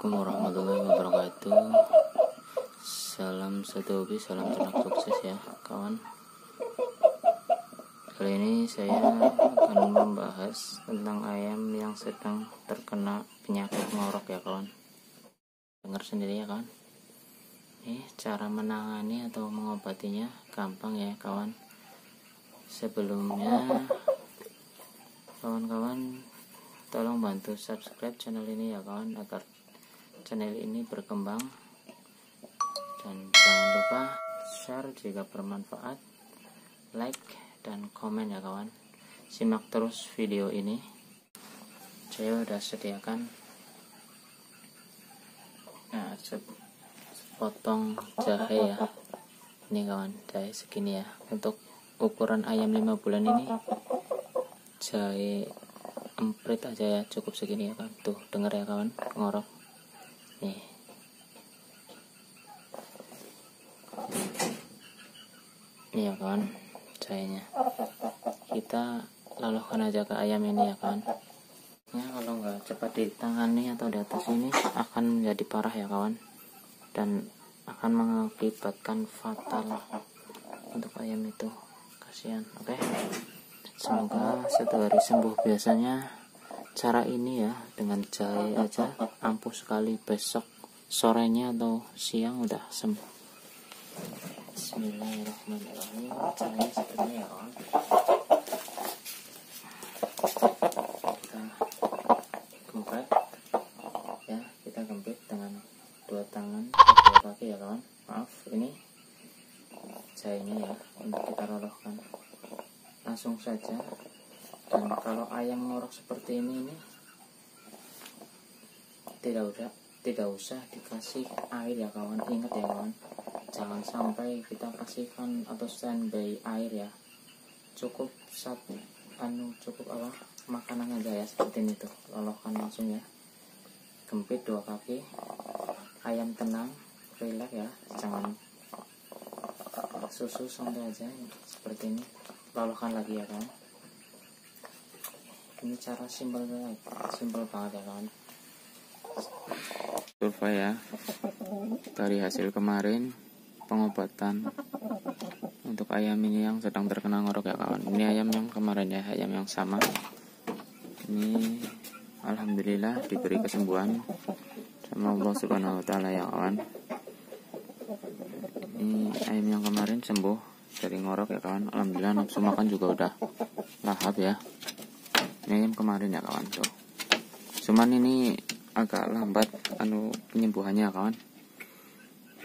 Assalamualaikum warahmatullahi wabarakatuh. Salam satu hobi, salam ternak sukses ya kawan. Kali ini saya akan membahas tentang ayam yang sedang terkena penyakit ngorok ya kawan. Dengar sendiri ya kawan. Ini cara menangani atau mengobatinya gampang ya kawan. Sebelumnya kawan-kawan tolong bantu subscribe channel ini ya kawan, agar channel ini berkembang, dan jangan lupa share jika bermanfaat, like dan komen ya kawan. Simak terus video ini. Saya udah sediakan sepotong jahe ya, ini kawan, jahe segini ya. Untuk ukuran ayam 5 bulan ini jahe emprit aja ya, cukup segini ya kan. Tuh denger ya kawan, ngorok nih. Ini ya kawan jahenya, kita lalohkan aja ke ayam ini ya kawan. Ya, kalau nggak cepat ditangani atau di atas ini akan menjadi parah ya kawan, dan akan mengakibatkan fatal untuk ayam itu. Kasihan. Oke, semoga 1 hari sembuh. Biasanya cara ini ya, dengan jahe aja ampuh sekali, besok sorenya atau siang udah sembuh. Bismillahirrahmanirrahim. Caranya seperti ya kawan. Kita gempet ya, kita gempit dengan 2 tangan, 2 kaki ya kawan. Maaf, ini jahenya ya, untuk kita rolohkan langsung saja. Dan kalau ayam ngorok seperti ini tidak usah dikasih air ya kawan. Ingat ya kawan, jangan sampai kita kasihkan atau standby air ya. Cukup makanan aja ya, seperti ini tuh, lolohkan langsung ya. Gempit 2 kaki, ayam tenang, relax ya, jangan susu, santai aja seperti ini. Lolohkan lagi ya kawan. Ini cara simpel banget ya kawan. Survei ya dari hasil kemarin pengobatan untuk ayam ini yang sedang terkena ngorok ya kawan. Ini ayam yang kemarin ya, ayam yang sama. Ini alhamdulillah diberi kesembuhan sama Allah Subhanahu wa taala ya kawan. Ini ayam yang kemarin sembuh dari ngorok ya kawan. Alhamdulillah, nafsu makan juga udah lahap ya. Ini ayam kemarin ya kawan tuh. Cuman ini agak lambat penyembuhannya ya kawan.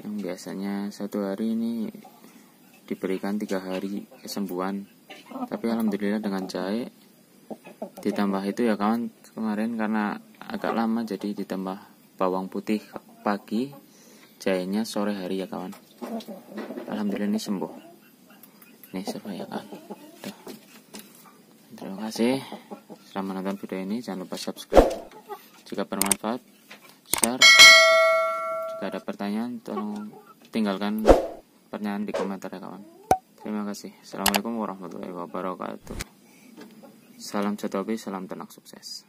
Yang biasanya 1 hari ini diberikan 3 hari kesembuhan. Tapi alhamdulillah dengan jahe ditambah itu ya kawan, kemarin karena agak lama jadi ditambah bawang putih pagi, jahenya sore hari ya kawan. Alhamdulillah ini sembuh. Nih survei ya kawan. Tuh. Terima kasih sudah menonton video ini. Jangan lupa subscribe jika bermanfaat, share. Jika ada pertanyaan tolong tinggalkan pertanyaan di komentar ya kawan. Terima kasih. Assalamualaikum warahmatullahi wabarakatuh. Salam satu hobi, salam ternak sukses.